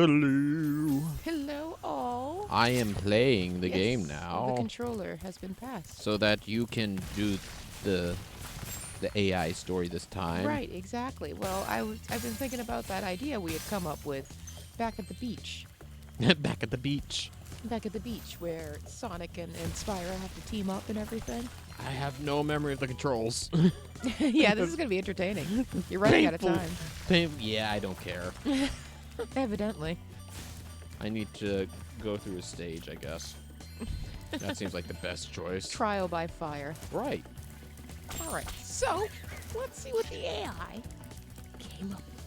Hello. Hello, all. I am playing the Yes, game now, The controller has been passed. so that you can do the AI story this time. Right, exactly. Well, I've been thinking about that idea we had come up with back at the beach. Back at the beach. Back at the beach where Sonic and Spyro have to team up and everything. I have no memory of the controls. Yeah, this is going to be entertaining. You're running out of time. Yeah, I don't care. Evidently. I need to go through a stage, I guess. That seems like the best choice. Trial by fire. Right. All right, so let's see what the AI came up with.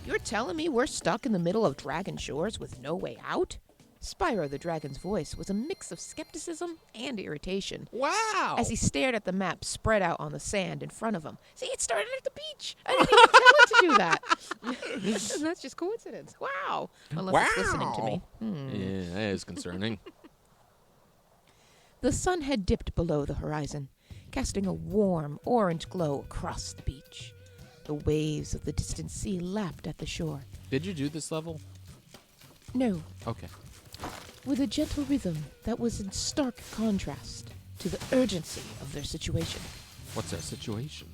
You're telling me we're stuck in the middle of Dragon Shores with no way out? Spyro the Dragon's voice was a mix of skepticism and irritation Wow. as he stared at the map spread out on the sand in front of him. See, it started at the beach. I didn't even tell it to do that. That's just coincidence. Wow. Unless it's listening to me. Yeah, that is concerning. The sun had dipped below the horizon, casting a warm orange glow across the beach. The waves of the distant sea lapped at the shore. Did you do this level? No, Okay. with a gentle rhythm that was in stark contrast to the urgency of their situation. What's our situation?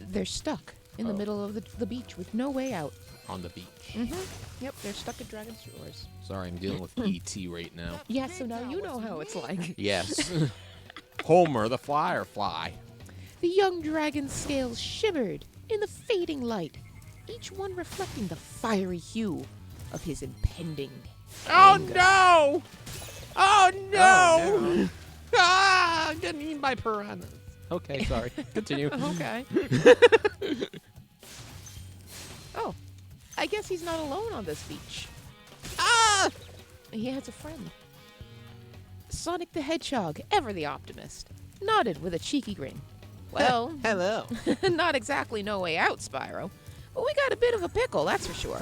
They're stuck in the middle of the beach with no way out. On the beach. Yep, they're stuck at Dragon Shores. Sorry, I'm dealing with E.T. right now. Yeah, so now you know how it's like. Yes. Homer the Firefly. The young dragon's scales shimmered in the fading light, each one reflecting the fiery hue of his impending anger. No! Oh no! Oh, no. Ah, I'm getting eaten by piranhas. Okay, sorry. Continue. Okay. Oh, I guess he's not alone on this beach. Ah! He has a friend. Sonic the Hedgehog, ever the optimist, nodded with a cheeky grin. Well, Hello. not exactly no way out, Spyro, but we got a bit of a pickle, that's for sure.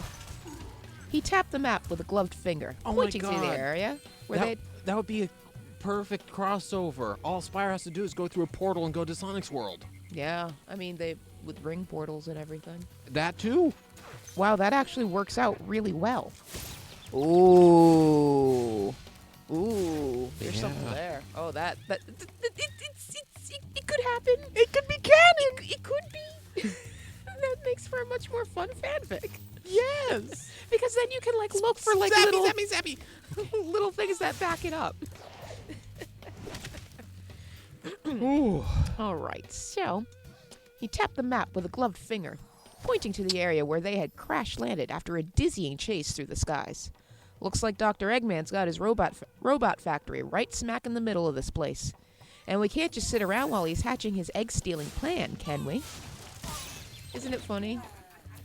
He tapped the map with a gloved finger, Oh my pointing to the God. area where That would be a perfect crossover. All Spyro has to do is go through a portal and go to Sonic's world. Yeah, I mean, they with ring portals and everything. That too. Wow, that actually works out really well. Ooh. Ooh, there's Yeah. something there. Oh, it could happen. It could be canon. It could be. That makes for a much more fun fanfic. Yes. Because then you can look for Zappy. little things that back it up. Ooh. All right, so he tapped the map with a gloved finger, pointing to the area where they had crash landed after a dizzying chase through the skies. Looks like Dr. Eggman's got his robot factory right smack in the middle of this place. And we can't just sit around while he's hatching his egg-stealing plan, can we? Isn't it funny?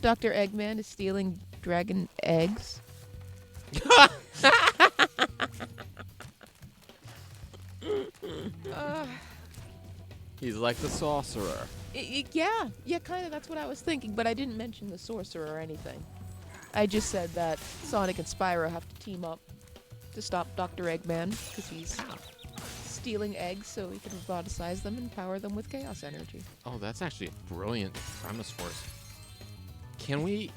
Dr. Eggman is stealing dragon eggs. He's like the sorcerer. Yeah, kind of. That's what I was thinking, but I didn't mention the sorcerer or anything. I just said that Sonic and Spyro have to team up to stop Dr. Eggman because he's stealing eggs so he can roboticize them and power them with chaos energy. Oh, that's actually a brilliant premise for us. Can we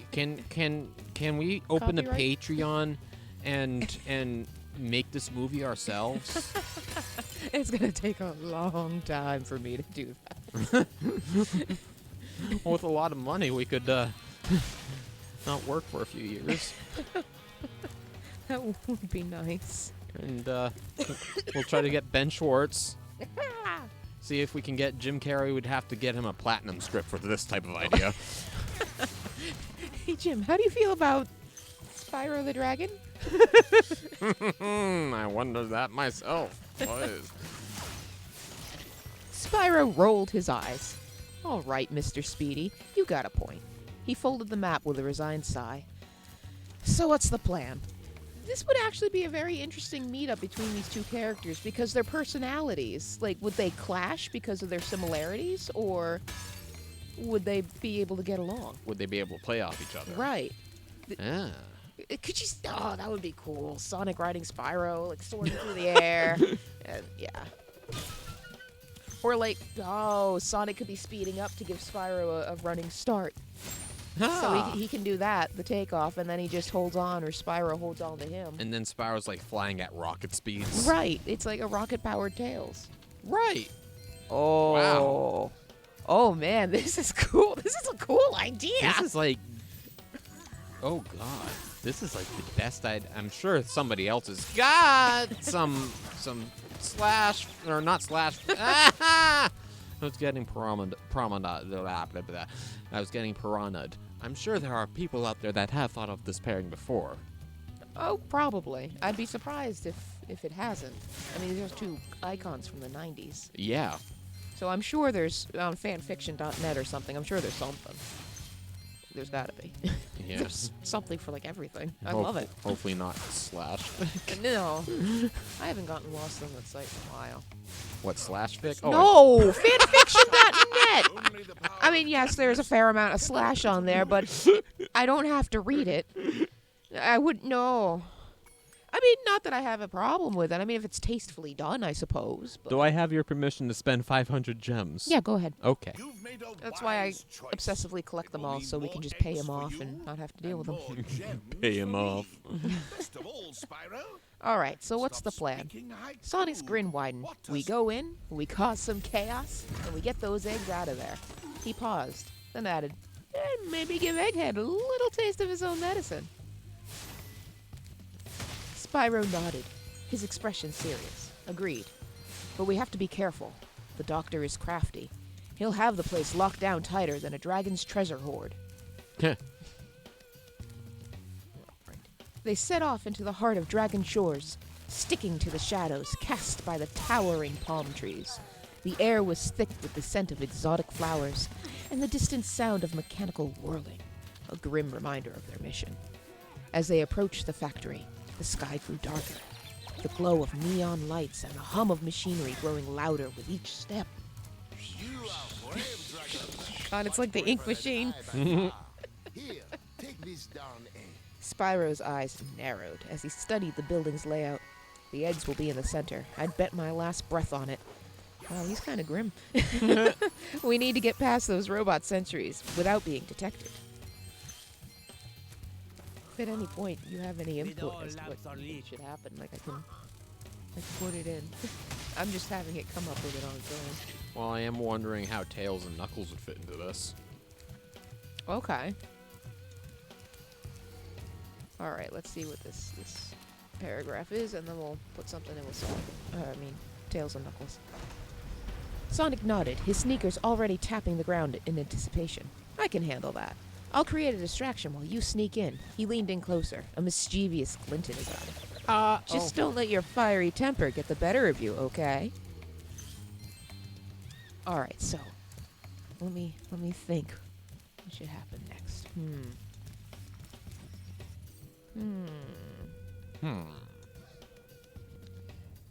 open a Copyright? Patreon and make this movie ourselves? It's gonna take a long time for me to do that. Well, with a lot of money, we could not work for a few years, That would be nice. and we'll try to get Ben Schwartz. See if we can get Jim Carrey. We'd have to get him a platinum script for this type of idea. Hey Jim, how do you feel about Spyro the Dragon? I wonder that myself. Boys. Spyro rolled his eyes. All right, Mr. Speedy, you got a point. He folded the map with a resigned sigh. So what's the plan? This would actually be a very interesting meetup between these two characters because their personalities, would they clash because of their similarities, or would they be able to get along? Would they be able to play off each other? Right. Yeah. Could you? Oh, that would be cool. Sonic riding Spyro, soaring through the air. And, yeah. Or Sonic could be speeding up to give Spyro a running start. So he can do that, the takeoff, and then he just holds on, or Spyro holds on to him. And then Spyro's like flying at rocket speeds. Right. It's like a rocket-powered Tails. Right. Oh. Wow. Oh, man, this is cool. This is a cool idea. This is like, oh god, this is like the best I'm sure somebody else has got some slash or not slash. I was getting promenade. I was getting piranha'd. I'm sure there are people out there that have thought of this pairing before. Oh, probably. I'd be surprised if it hasn't. I mean, there's two icons from the 90s. Yeah. So I'm sure there's on fanfiction.net or something. I'm sure there's something. There's got to be. Yeah. There's something for like everything. I love it. Hopefully not slash. No, I haven't gotten lost on that site in a while. What, slash fic? Oh, No, fanfiction.net. I mean, yes, there's a fair amount of slash on there, but I don't have to read it. I wouldn't know. I mean, not that I have a problem with it. I mean, if it's tastefully done, I suppose. But do I have your permission to spend 500 gems? yeah, go ahead. Okay. That's why I obsessively collect them all, so we can just pay him off and not have to deal with them. Pay him off. All right, so what's the plan? Sonic's grin widened. We go in, we cause some chaos, and we get those eggs out of there. He paused, then added, and maybe give Egghead a little taste of his own medicine. Spyro nodded, his expression serious. Agreed. But we have to be careful. The doctor is crafty. He'll have the place locked down tighter than a dragon's treasure hoard. They set off into the heart of Dragon Shores, sticking to the shadows cast by the towering palm trees. The air was thick with the scent of exotic flowers, and the distant sound of mechanical whirling, a grim reminder of their mission. As they approached the factory, the sky grew darker, the glow of neon lights and the hum of machinery growing louder with each step. God, it's like the ink machine. Here, take this darn egg. Spyro's eyes narrowed as he studied the building's layout. The eggs will be in the center. I'd bet my last breath on it. Wow, he's kind of grim. We need to get past those robot sentries without being detected. If at any point you have any input as to what should happen, like I can put it in. I'm just having it come up with it on its own. Well, I am wondering how Tails and Knuckles would fit into this. Okay. All right, let's see what this paragraph is, and then we'll put something in with Tails and Knuckles. Sonic nodded, his sneakers already tapping the ground in anticipation. I can handle that. I'll create a distraction while you sneak in. He leaned in closer, a mischievous glint in his eye. Just don't let your fiery temper get the better of you, okay? All right, so let me think. What should happen next?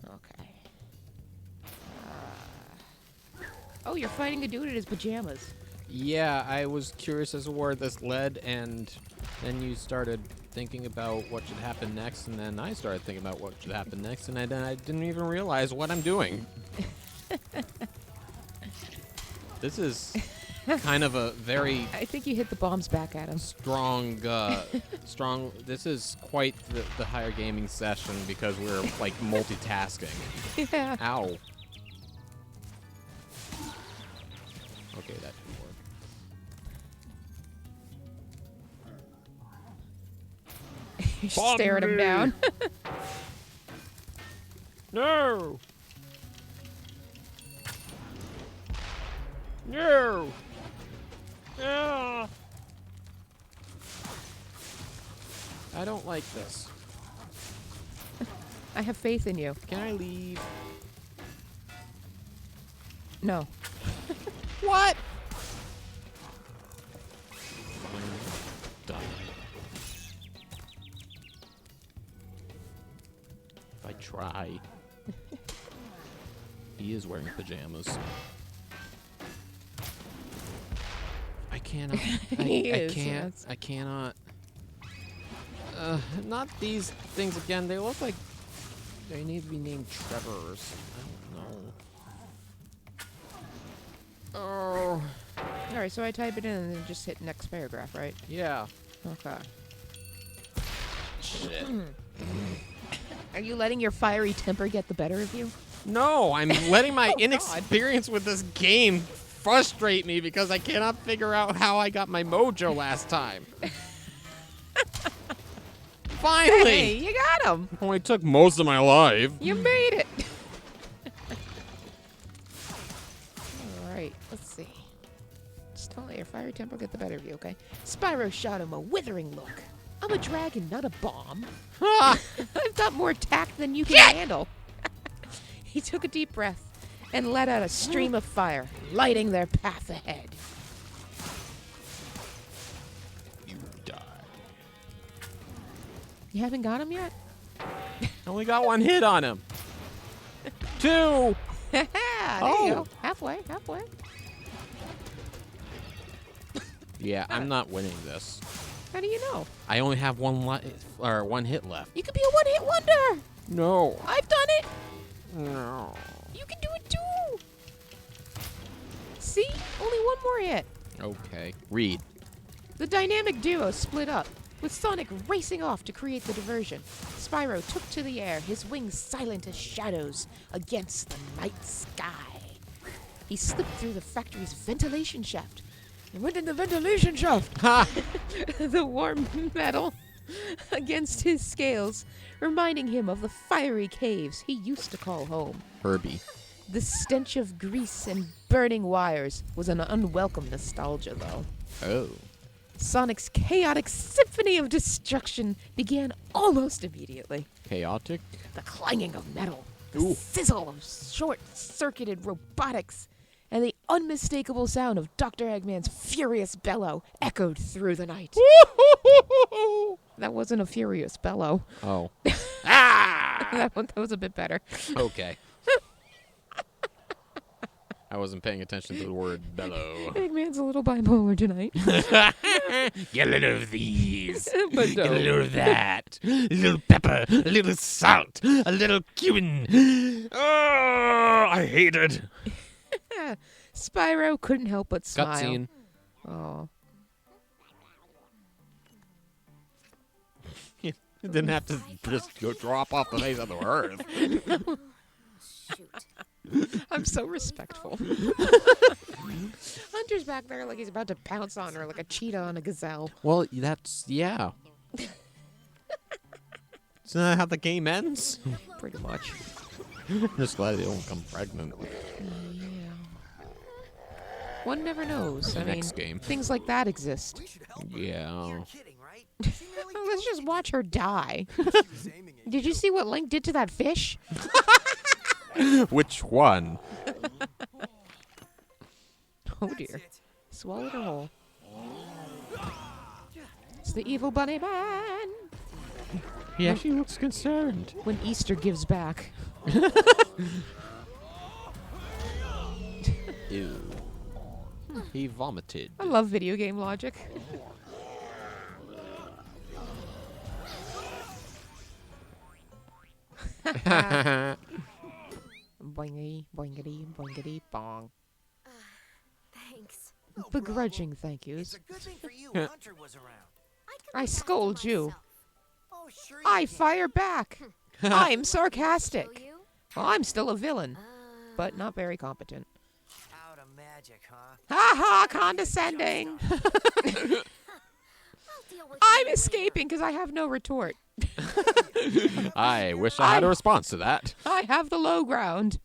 Okay. Oh, you're fighting a dude in his pajamas. Yeah, I was curious as to where this led, and then you started thinking about what should happen next, and then I started thinking about what should happen next, and then I didn't even realize what I'm doing. This is kind of a very I think you hit the bombs back at him. strong. This is quite the higher gaming session because we're like multitasking. Yeah. Ow. Okay, that didn't work. You stared him down. No! No! Yeah! I don't like this. I have faith in you. Can I leave? No. What? Done. If I try. He is wearing pajamas. I cannot. He I is, can't. yes. I cannot. Not these things again. They look like they need to be named Trevors. I don't know. Oh. All right, so I type it in and then just hit next paragraph, right? Yeah. Okay. Shit. Are you letting your fiery temper get the better of you? No, I'm letting my Oh, God. inexperience with this game frustrate me because I cannot figure out how I got my mojo last time. Finally! Hey, you got him. Only took most of my life. You made it. All right, let's see. Just don't let your fiery temper get the better of you, okay? Spyro shot him a withering look. I'm a dragon, not a bomb. Ah, I've got more tact than you can handle. He took a deep breath and let out a stream of fire, lighting their path ahead. you die. You haven't got him yet? I only got one hit on him. 2! There you Oh. go. Halfway, halfway. Yeah, I'm not winning this. How do you know? I only have one hit left. You could be a one-hit wonder. No. I've done it. No. You can do it too. See? Only one more hit. Okay. Read. The dynamic duo split up, with Sonic racing off to create the diversion. Spyro took to the air, his wings silent as shadows against the night sky. He slipped through the factory's ventilation shaft and went in the ventilation shaft. Ha! The warm metal against his scales, reminding him of the fiery caves he used to call home. Herbie. The stench of grease and burning wires was an unwelcome nostalgia, though. Oh. Sonic's chaotic symphony of destruction began almost immediately. Chaotic? The clanging of metal, the Ooh. sizzle of short-circuited robotics, and the unmistakable sound of Dr. Eggman's furious bellow echoed through the night. That wasn't a furious bellow. Oh. Ah! That was a bit better. Okay. I wasn't paying attention to the word bellow. Eggman's a little bipolar tonight. Get a little of these. But Get a little of that. A little pepper. A little salt. A little cumin. Oh, I hate it. Spyro couldn't help but smile. Cutscene. Oh. You didn't have to just go drop off the face of the earth. I'm so respectful. Hunter's back there like he's about to pounce on her like a cheetah on a gazelle. Well, yeah. Isn't that how the game ends? Pretty much. Just glad they don't become pregnant. Yeah. One never knows. The I mean, next game. things like that exist. We should help her. Yeah. You're kidding, right? She nearly Let's killed just watch her die. me. She was aiming at Did you see what Link did to that fish? Which one? Oh That's dear. it. Swallowed her whole. It's the evil bunny man. He actually looks concerned. When Easter gives back. Ew. He vomited. I love video game logic. Boingity, boingity, boingity, bong. Thanks. Begrudging thank yous. It's a good thing for you Hunter was around. I scold you. Oh, sure you I can. fire back. I'm Show sarcastic. you? Well, I'm still a villain, but not very competent. Out of magic, huh? Ha ha, condescending. I'll deal with I'm you escaping because I have no retort. I wish I had a response to that. I have the low ground.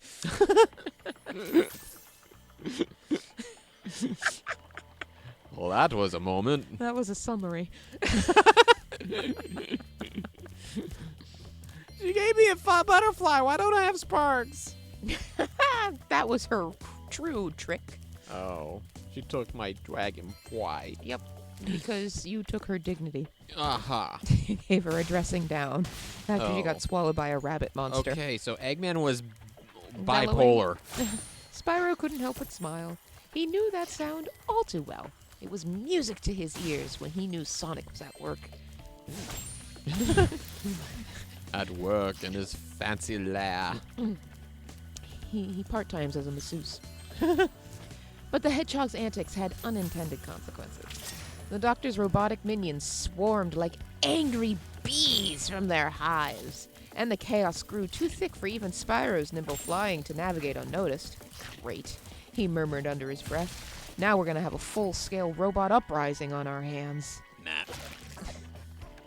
Well, that was a moment. That was a summary. She gave me a butterfly. Why don't I have sparks? That was her true trick. Oh, she took my dragon fly. Yep. Because you took her dignity. Aha. You gave her a dressing down after she Oh. got swallowed by a rabbit monster. Okay, so Eggman was Bellowing. bipolar. Spyro couldn't help but smile. He knew that sound all too well. It was music to his ears when he knew Sonic was at work. At work in his fancy lair. He part-times as a masseuse. But the hedgehog's antics had unintended consequences. The doctor's robotic minions swarmed like angry bees from their hives, and the chaos grew too thick for even Spyro's nimble flying to navigate unnoticed. Great, he murmured under his breath. Now we're gonna have a full-scale robot uprising on our hands. Nah.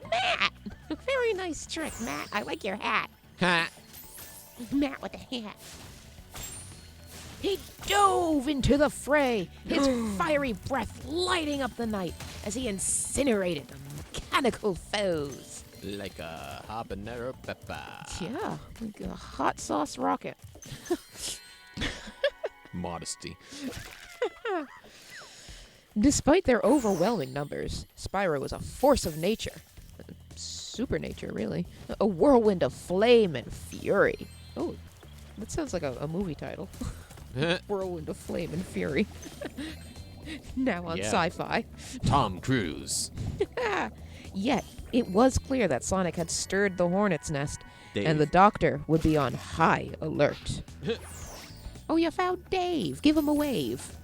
Matt! Very nice trick, Matt. I like your hat. Ha! Matt with the hat. He dove into the fray, his fiery breath lighting up the night as he incinerated the mechanical foes. Like a habanero pepper. Yeah, like a hot sauce rocket. Modesty. Despite their overwhelming numbers, Spyro was a force of nature. Supernature, really. A whirlwind of flame and fury. Oh, that sounds like a movie title. Whirlwind of Flame and Fury. Now on Yeah. Sci-Fi. Tom Cruise. Yet, it was clear that Sonic had stirred the hornet's nest, Dave. and the doctor would be on high alert. Oh, you found Dave. Give him a wave.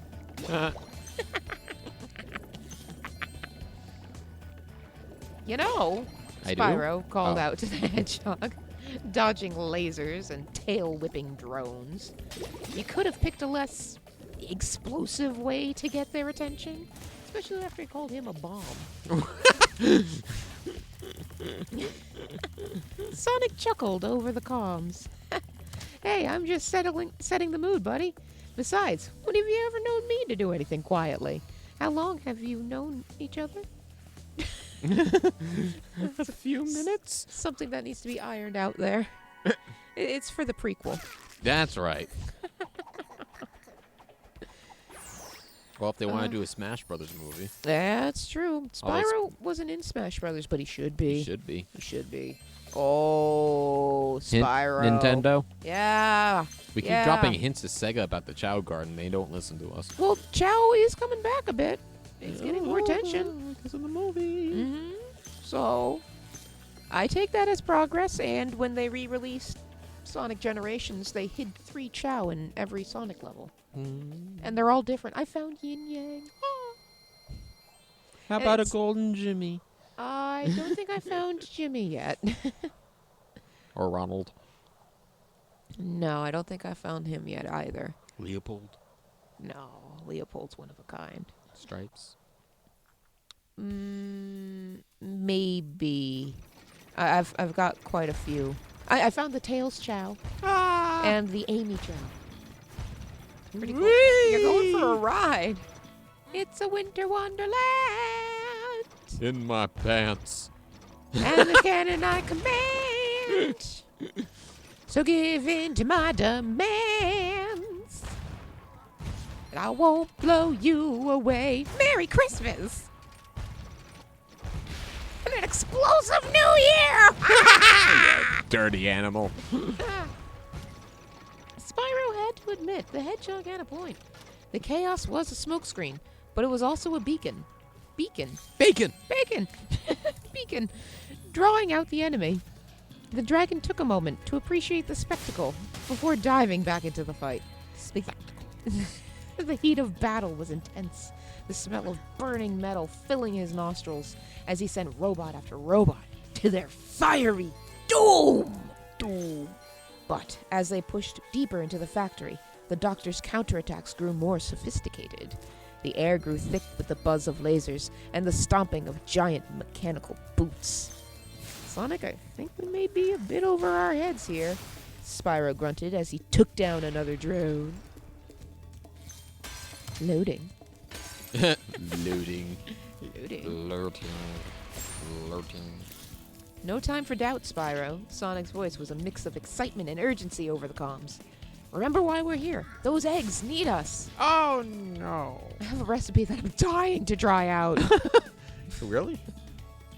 You know, I do? Spyro called Oh. out to the hedgehog, dodging lasers and tail-whipping drones. You could have picked a less explosive way to get their attention, especially after he called him a bomb. Sonic chuckled over the comms. Hey, I'm just setting the mood, buddy. Besides, when have you ever known me to do anything quietly? How long have you known each other? A few minutes. Something that needs to be ironed out there. It's for the prequel. That's right. Well, if they want to do a Smash Brothers movie, That's true. Although Spyro wasn't in Smash Brothers, but he should be. it should be. He should be. Oh, Spyro. Nintendo. Yeah. We keep Yeah. dropping hints to Sega about the Chow Garden. They don't listen to us. Well, Chow is coming back a bit. He's getting more attention. Because of the movie. Hmm. So, I take that as progress, and when they re-released Sonic Generations, they hid 3 Chow in every Sonic level. And they're all different. I found Yin Yang. How about a It's- Golden Jimmy? I don't think I found Jimmy yet. Or Ronald? No, I don't think I found him yet either. Leopold? No, Leopold's one of a kind. Stripes? Maybe. I've got quite a few. I found the Tails Chow and the Amy Chow. Pretty cool. You're going for a ride. It's a winter wonderland. In my pants. And the cannon I command. So give in to my demands. And I won't blow you away. Merry Christmas. And an explosive New Year. Dirty animal. Spyro had to admit the hedgehog had a point. The chaos was a smokescreen, but it was also a beacon. Bacon. Bacon! Beacon. Drawing out the enemy. The dragon took a moment to appreciate the spectacle before diving back into the fight. The heat of battle was intense, the smell of burning metal filling his nostrils as he sent robot after robot to their fiery doom. But as they pushed deeper into the factory, the doctor's counterattacks grew more sophisticated. The air grew thick with the buzz of lasers and the stomping of giant mechanical boots. Sonic, I think we may be a bit over our heads here, Spyro grunted as he took down another drone. Loading. Loading. Loading. Lurking. No time for doubt, Spyro. Sonic's voice was a mix of excitement and urgency over the comms. Remember why we're here. Those eggs need us. Oh, no. I have a recipe that I'm dying to try out. Really?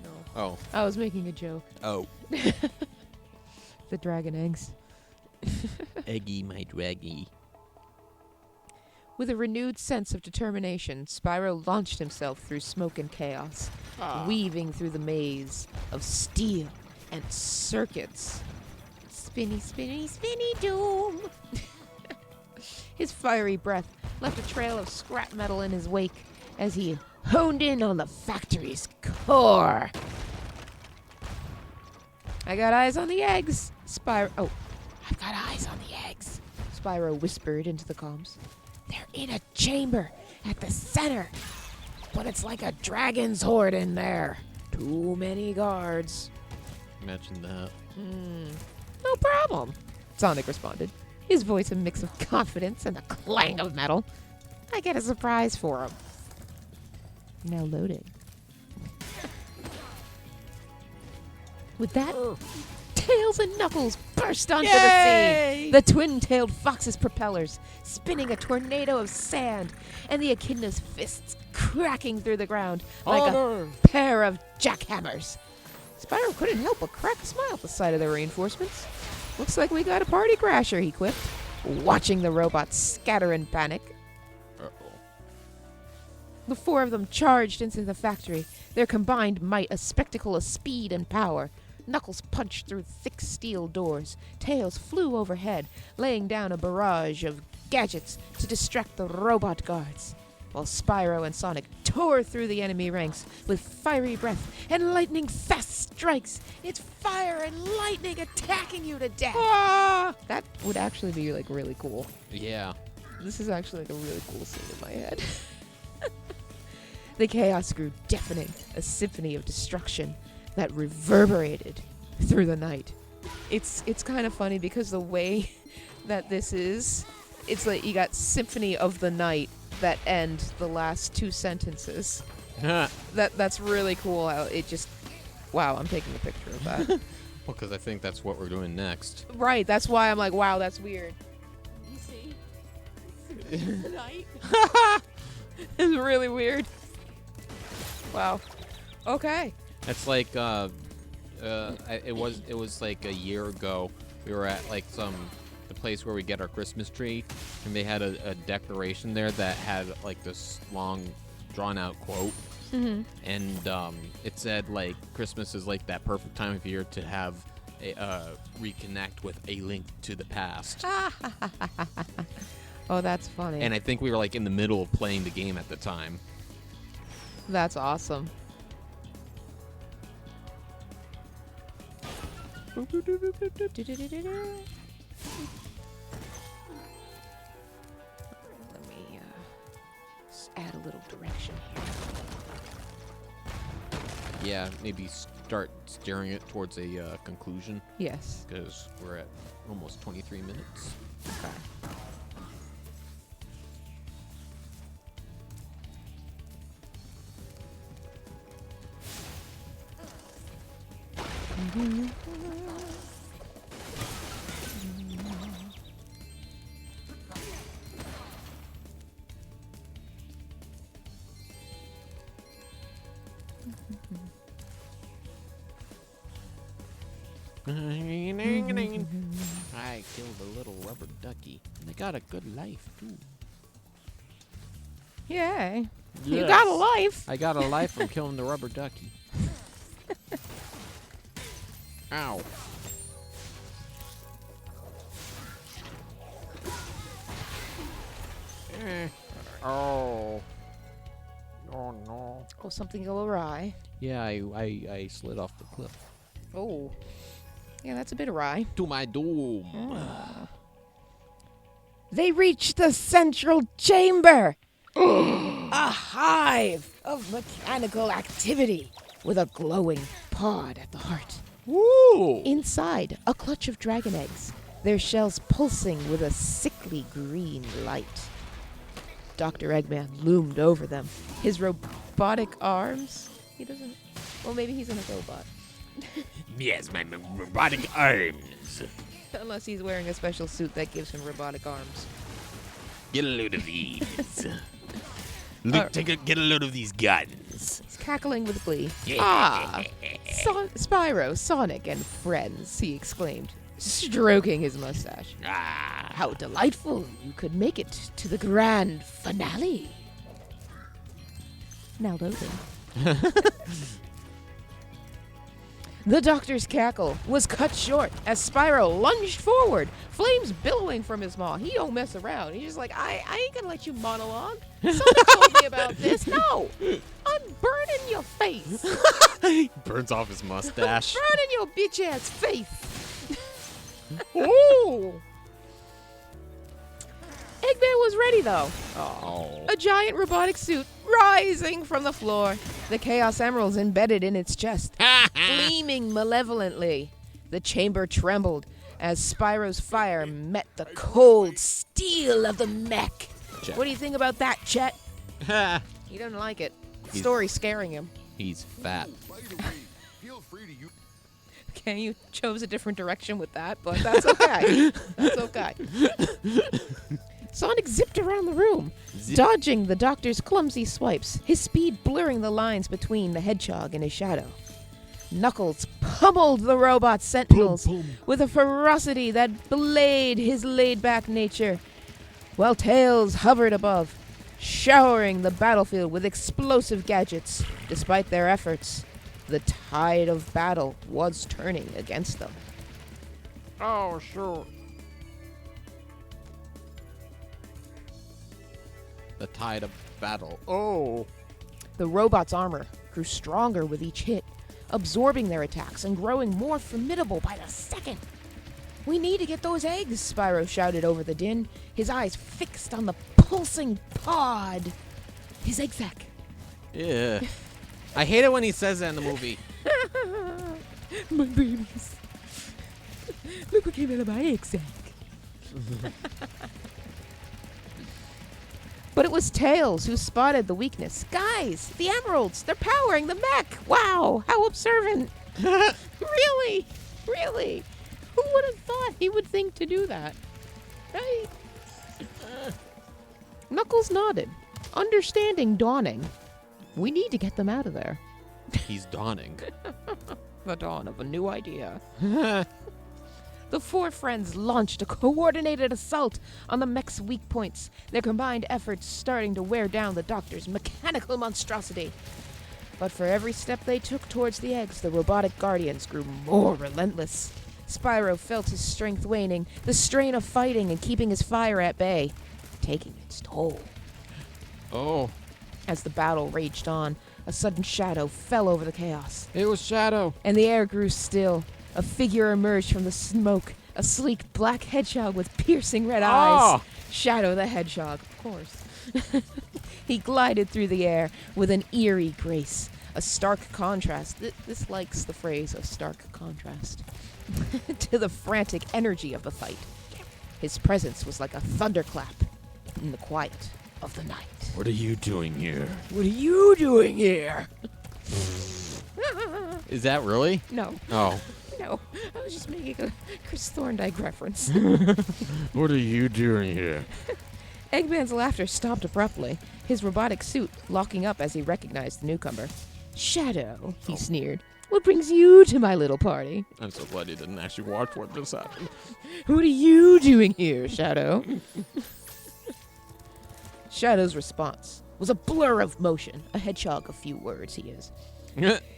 No, Oh. I was making a joke. Oh. The dragon eggs. Eggy, my draggy. With a renewed sense of determination, Spyro launched himself through smoke and chaos, weaving through the maze of steel and circuits. Spinny, spinny, spinny doom! His fiery breath left a trail of scrap metal in his wake as he honed in on the factory's core. I got eyes on the eggs, Spyro. Oh, I've got eyes on the eggs, Spyro whispered into the comms. They're in a chamber at the center, but it's like a dragon's horde in there. Too many guards. Imagine that. No problem, Sonic responded, his voice a mix of confidence and the clang of metal. I get a surprise for him. Now loading. With that, Tails and Knuckles burst onto the scene. The twin-tailed fox's propellers spinning a tornado of sand, and the echidna's fists cracking through the ground like a pair of jackhammers. Spyro couldn't help but crack a smile at the sight of the reinforcements. Looks like we got a party crasher, he quipped, watching the robots scatter in panic. Uh-oh. The four of them charged into the factory, their combined might a spectacle of speed and power. Knuckles punched through thick steel doors. Tails flew overhead, laying down a barrage of gadgets to distract the robot guards, while Spyro and Sonic tore through the enemy ranks with fiery breath and lightning-fast strikes. It's fire and lightning attacking you to death. Ah! That would actually be, like, really cool. Yeah. This is actually, like, a really cool scene in my head. The chaos grew deafening, a symphony of destruction that reverberated through the night. It's kind of funny because the way that this is, it's like you got Symphony of the Night that end the last two sentences. That's really cool. How it just, wow, I'm taking a picture of that. Well, because I think that's what we're doing next. Right, that's why I'm like, wow, that's weird. You see? The night. It's really weird. Wow. Okay. It's like it was like a year ago. We were at like the place where we get our Christmas tree, and they had a decoration there that had like this long, drawn out quote, and it said like Christmas is like that perfect time of year to have reconnect with a link to the past. Oh, that's funny. And I think we were like in the middle of playing the game at the time. That's awesome. Let me add a little direction here. Yeah, maybe start steering it towards a conclusion, Yes. because we're at almost 23 minutes. Okay. I killed a little rubber ducky, and they got a good life too. Yay. You got a life. I got a life from killing the rubber ducky. Ow. Oh. Oh no. Oh, something go awry. Yeah, I slid off the cliff. Oh. Yeah, that's a bit awry. To my doom. They reached the central chamber. A hive of mechanical activity with a glowing pod at the heart. Woo! Inside, a clutch of dragon eggs, their shells pulsing with a sickly green light. Dr. Eggman loomed over them, his robotic arms. He doesn't. Well, maybe he's in a robot. Yes, my robotic arms. Unless he's wearing a special suit that gives him robotic arms. Get a load of these. Get a load of these guns. He's cackling with glee. Ah! Spyro, Sonic, and friends, he exclaimed, stroking his mustache. Ah. How delightful you could make it to the grand finale. Now loading. The doctor's cackle was cut short as Spyro lunged forward, flames billowing from his maw. He don't mess around. He's just like, I ain't gonna let you monologue. Somebody told me about this. No, I'm burning your face. Burns off his mustache. Burning your bitch ass face. Oh. Eggman was ready though. Oh. A giant robotic suit rising from the floor. The Chaos Emeralds embedded in its chest, gleaming malevolently. The chamber trembled as Spyro's fire met the cold steel of the mech. Chet. What do you think about that, Chet? He doesn't like it. Story's scaring him. He's fat. Okay, you chose a different direction with that, but that's okay. That's okay. Sonic zipped around the room, dodging the doctor's clumsy swipes, his speed blurring the lines between the hedgehog and his shadow. Knuckles pummeled the robot sentinels with a ferocity that belayed his laid-back nature, while Tails hovered above, showering the battlefield with explosive gadgets. Despite their efforts, the tide of battle was turning against them. Oh, sure. The tide of battle. Oh. The robot's armor grew stronger with each hit, absorbing their attacks and growing more formidable by the second. We need to get those eggs, Spyro shouted over the din, his eyes fixed on the pulsing pod. His egg sack. Yeah. I hate it when he says that in the movie. My babies. Look what came out of my egg sack. But it was Tails who spotted the weakness. Guys, the emeralds, they're powering the mech. Wow, how observant. Really? Really? Who would have thought he would think to do that? Right? Knuckles nodded, understanding dawning. We need to get them out of there. He's dawning. The dawn of a new idea. The four friends launched a coordinated assault on the mech's weak points, their combined efforts starting to wear down the doctor's mechanical monstrosity. But for every step they took towards the eggs, the robotic guardians grew more relentless. Spyro felt his strength waning, the strain of fighting and keeping his fire at bay, taking its toll. Oh. As the battle raged on, a sudden shadow fell over the chaos, It was Shadow. and the air grew still. A figure emerged from the smoke, a sleek black hedgehog with piercing red eyes. Oh. Shadow the Hedgehog, of course. He glided through the air with an eerie grace, a stark contrast. This likes the phrase, a stark contrast, to the frantic energy of the fight. His presence was like a thunderclap in the quiet of the night. What are you doing here? What are you doing here? Is that really? No, Oh. no. I was just making a Chris Thorndike reference. What are you doing here? Eggman's laughter stopped abruptly, his robotic suit locking up as he recognized the newcomer. Shadow, he sneered. What brings you to my little party? I'm so glad you didn't actually watch what just happened. What are you doing here, Shadow? Shadow's response was a blur of motion, a hedgehog of few words he is.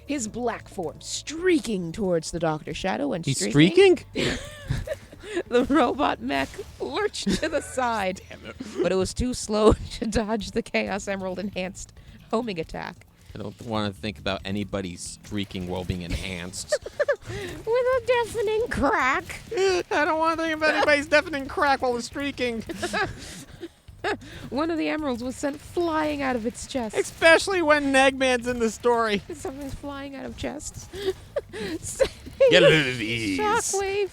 His black form streaking towards the Dr. Shadow and He's streaking? The robot mech lurched to the side, Damn it. but it was too slow to dodge the Chaos Emerald enhanced homing attack. I don't want to think about anybody streaking while being enhanced. With a deafening crack. I don't want to think about anybody's deafening crack while it's streaking. One of the emeralds was sent flying out of its chest. Especially when Eggman's in the story. Something's flying out of chests. Get rid of these. Shockwave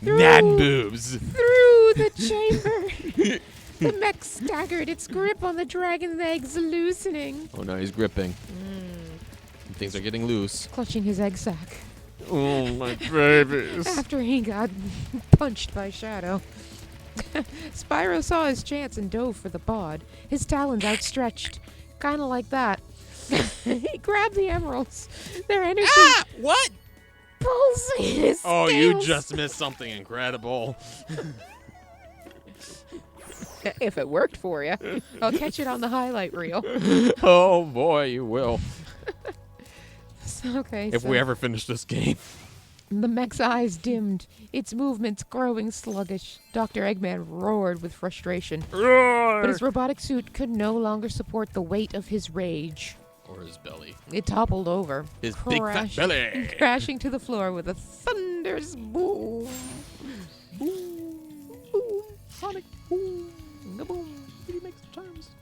Nad boobs. through the chamber. The mech staggered, its grip on the dragon's eggs loosening. Oh no, he's gripping. Things are getting loose. Clutching his egg sack Oh, my babies. after he got punched by Shadow. Spyro saw his chance and dove for the pod, his talons outstretched, kind of like that. He grabbed the emeralds, their energy Ah! What? pulsing in his Oh, you scales. just missed something incredible. If it worked for you, I'll catch it on the highlight reel. Oh, boy, you will. Okay, if we ever finish this game. The mech's eyes dimmed, its movements growing sluggish. Dr. Eggman roared with frustration, but his robotic suit could no longer support the weight of his rage. Or his belly. It toppled over, His big fat belly. crashing to the floor with a thunderous boom. Boom, boom, Sonic, boom, boom. He makes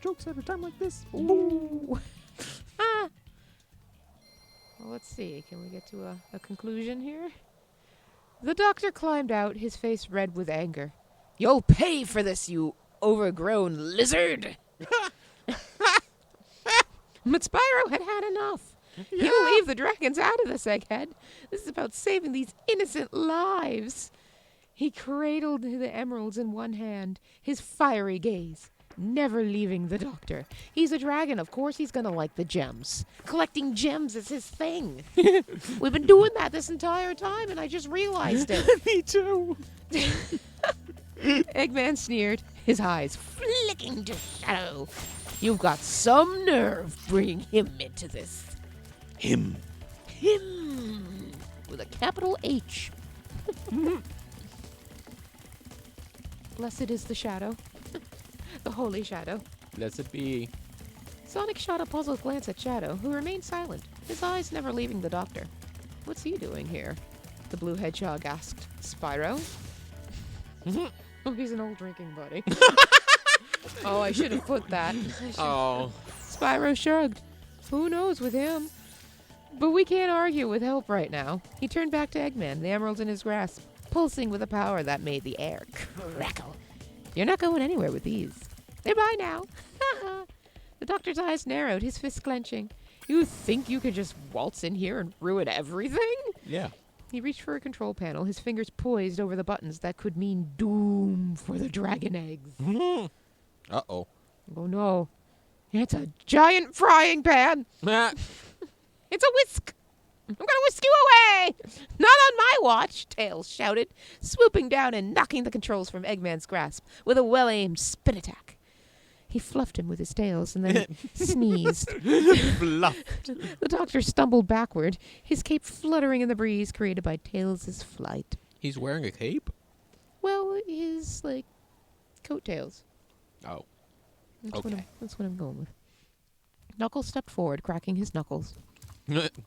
jokes every time like this. Boom. Ah. Well, let's see. Can we get to a conclusion here? The doctor climbed out, his face red with anger. You'll pay for this, you overgrown lizard! But Spyro had had enough. You leave the dragons out of this, Egghead. This is about saving these innocent lives. He cradled the emeralds in one hand, his fiery gaze never leaving the doctor. He's a dragon. Of course he's going to like the gems. Collecting gems is his thing. We've been doing that this entire time, and I just realized it. Me too. Eggman sneered, his eyes flicking to shadow. You've got some nerve bringing him into this. Him. Him. With a capital H. Blessed is the shadow. The holy shadow. Blessed be. Sonic shot a puzzled glance at Shadow, who remained silent, his eyes never leaving the doctor. What's he doing here? The blue hedgehog asked. Spyro? Oh, he's an old drinking buddy. Oh, I should have put that. Oh. Spyro shrugged. Who knows with him? But we can't argue with help right now. He turned back to Eggman, the emeralds in his grasp, pulsing with a power that made the air crackle. You're not going anywhere with these. They're mine now. The doctor's eyes narrowed, his fists clenching. You think you could just waltz in here and ruin everything? Yeah. He reached for a control panel, his fingers poised over the buttons that could mean doom for the dragon eggs. Uh-oh. Oh no. It's a giant frying pan. It's a whisk. I'm going to whisk you away. Not on my watch, Tails shouted, swooping down and knocking the controls from Eggman's grasp with a well-aimed spin attack. He fluffed him with his tails and then sneezed. Fluffed. The doctor stumbled backward, his cape fluttering in the breeze created by Tails' flight. He's wearing a cape? Well, his, coattails. Oh. That's what I'm going with. Knuckles stepped forward, cracking his knuckles.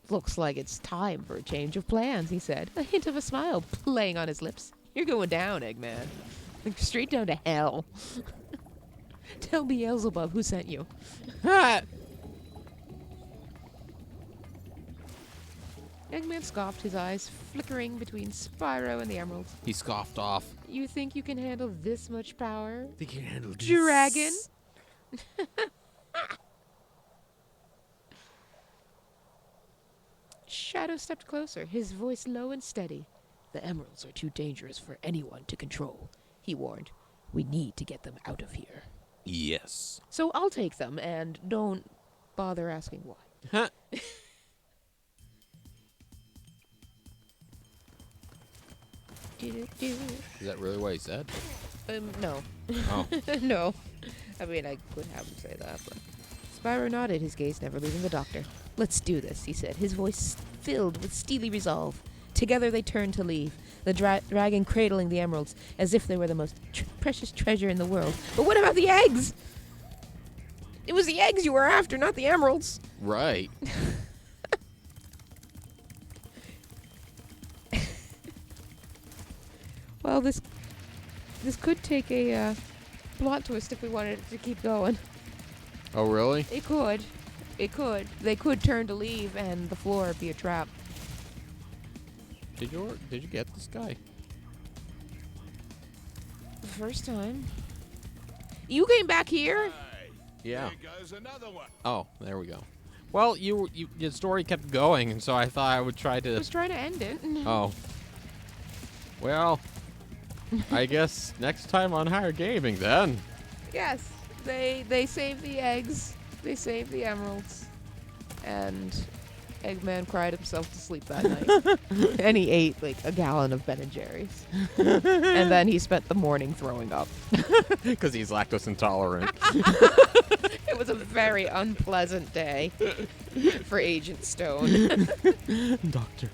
Looks like it's time for a change of plans, he said, a hint of a smile playing on his lips. You're going down, Eggman. Straight down to hell. Tell Beelzebub who sent you. Eggman scoffed, his eyes flickering between Spyro and the emeralds. He scoffed off. You think you can handle this much power? Think you can handle this? Dragon? Shadow stepped closer, his voice low and steady. The emeralds are too dangerous for anyone to control, he warned. We need to get them out of here. Yes. So I'll take them, and don't bother asking why. Huh. Is that really what he said? No. Oh. No. I mean, I could have him say that, but... Spyro nodded, his gaze never leaving the doctor. Let's do this, he said, his voice filled with steely resolve. Together they turned to leave, the dragon cradling the emeralds as if they were the most precious treasure in the world. But what about the eggs? It was the eggs you were after, not the emeralds. Right. Well, this could take a plot twist if we wanted it to keep going. Oh, really? It could. It could. They could turn to leave and the floor be a trap. Did you get this guy? The first time. You came back here? Yeah. There goes another one. Oh, there we go. Well, your story kept going, and so I thought I would try I to... was trying to end it. Oh. Well, I guess next time on Higher Gaming, then. Yes. They saved the eggs. They saved the emeralds. And Eggman cried himself to sleep that night. And he ate a gallon of Ben & Jerry's. And then he spent the morning throwing up. Because he's lactose intolerant. It was a very unpleasant day for Agent Stone. Doctor.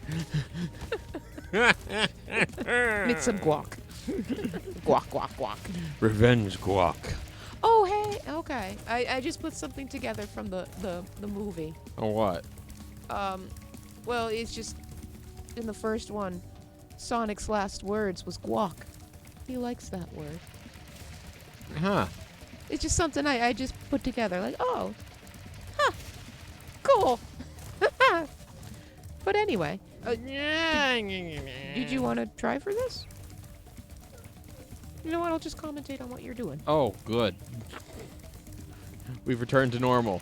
Make some guac. Guac, guac, guac. Revenge guac. Oh, hey, okay. I just put something together from the movie. Oh, what? Well, it's just, in the first one, Sonic's last words was guac. He likes that word. Huh. It's just something I just put together, like, oh, huh, cool. But anyway, did you want to try for this? You know what, I'll just commentate on what you're doing. Oh, good. We've returned to normal.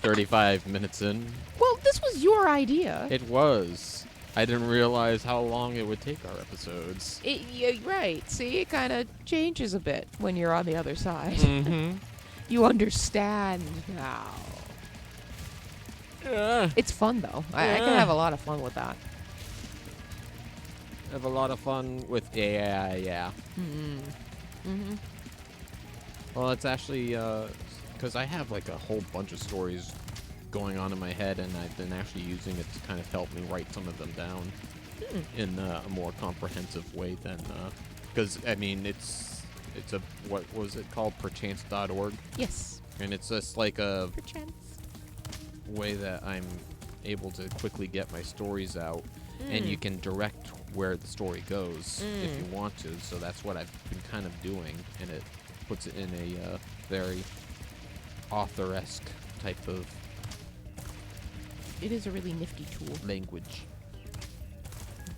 35 minutes in. Well, this was your idea. It was. I didn't realize how long it would take our episodes. Yeah, right. See, it kind of changes a bit when you're on the other side. Mm-hmm. You understand now. It's fun, though. I can have a lot of fun with that. Have a lot of fun with yeah. Mm-hmm. Well, it's actually because I have like a whole bunch of stories going on in my head, and I've been actually using it to kind of help me write some of them down in a more comprehensive way than because I mean it's a what was it called, perchance.org, Yes. and it's just like a Perchance. way that I'm able to quickly get my stories out, and you can direct where the story goes if you want to. So that's what I've been kind of doing, and it puts it in a very author-esque type of It is a really nifty tool. language.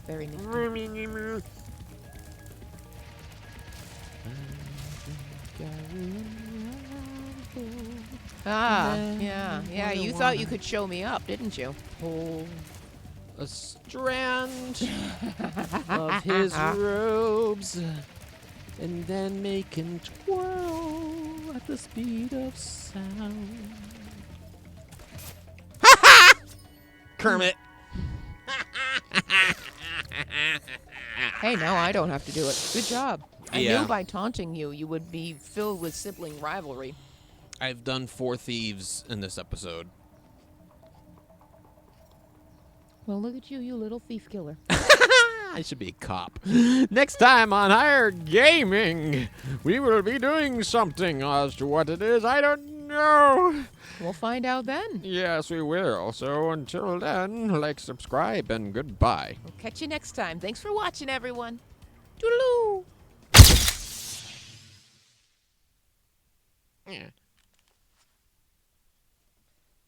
Very nifty. Ah, yeah. You thought you could show me up, didn't you? Pull a strand of his robes and then make him twirl at the speed of sound. Kermit. Hey, now I don't have to do it. Good job. I Yeah. knew by taunting you, you would be filled with sibling rivalry. I've done 4 thieves in this episode. Well, look at you, you little thief killer. I should be a cop. Next time on Higher Gaming, we will be doing something. As to what it is, I don't know. We'll find out then. Yes, we will. So until then, like, subscribe, and goodbye. We'll catch you next time. Thanks for watching, everyone. Toodaloo! Yeah.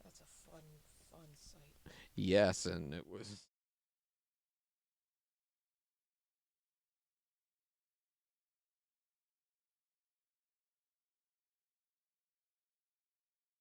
That's a fun sight. Yes, and it was...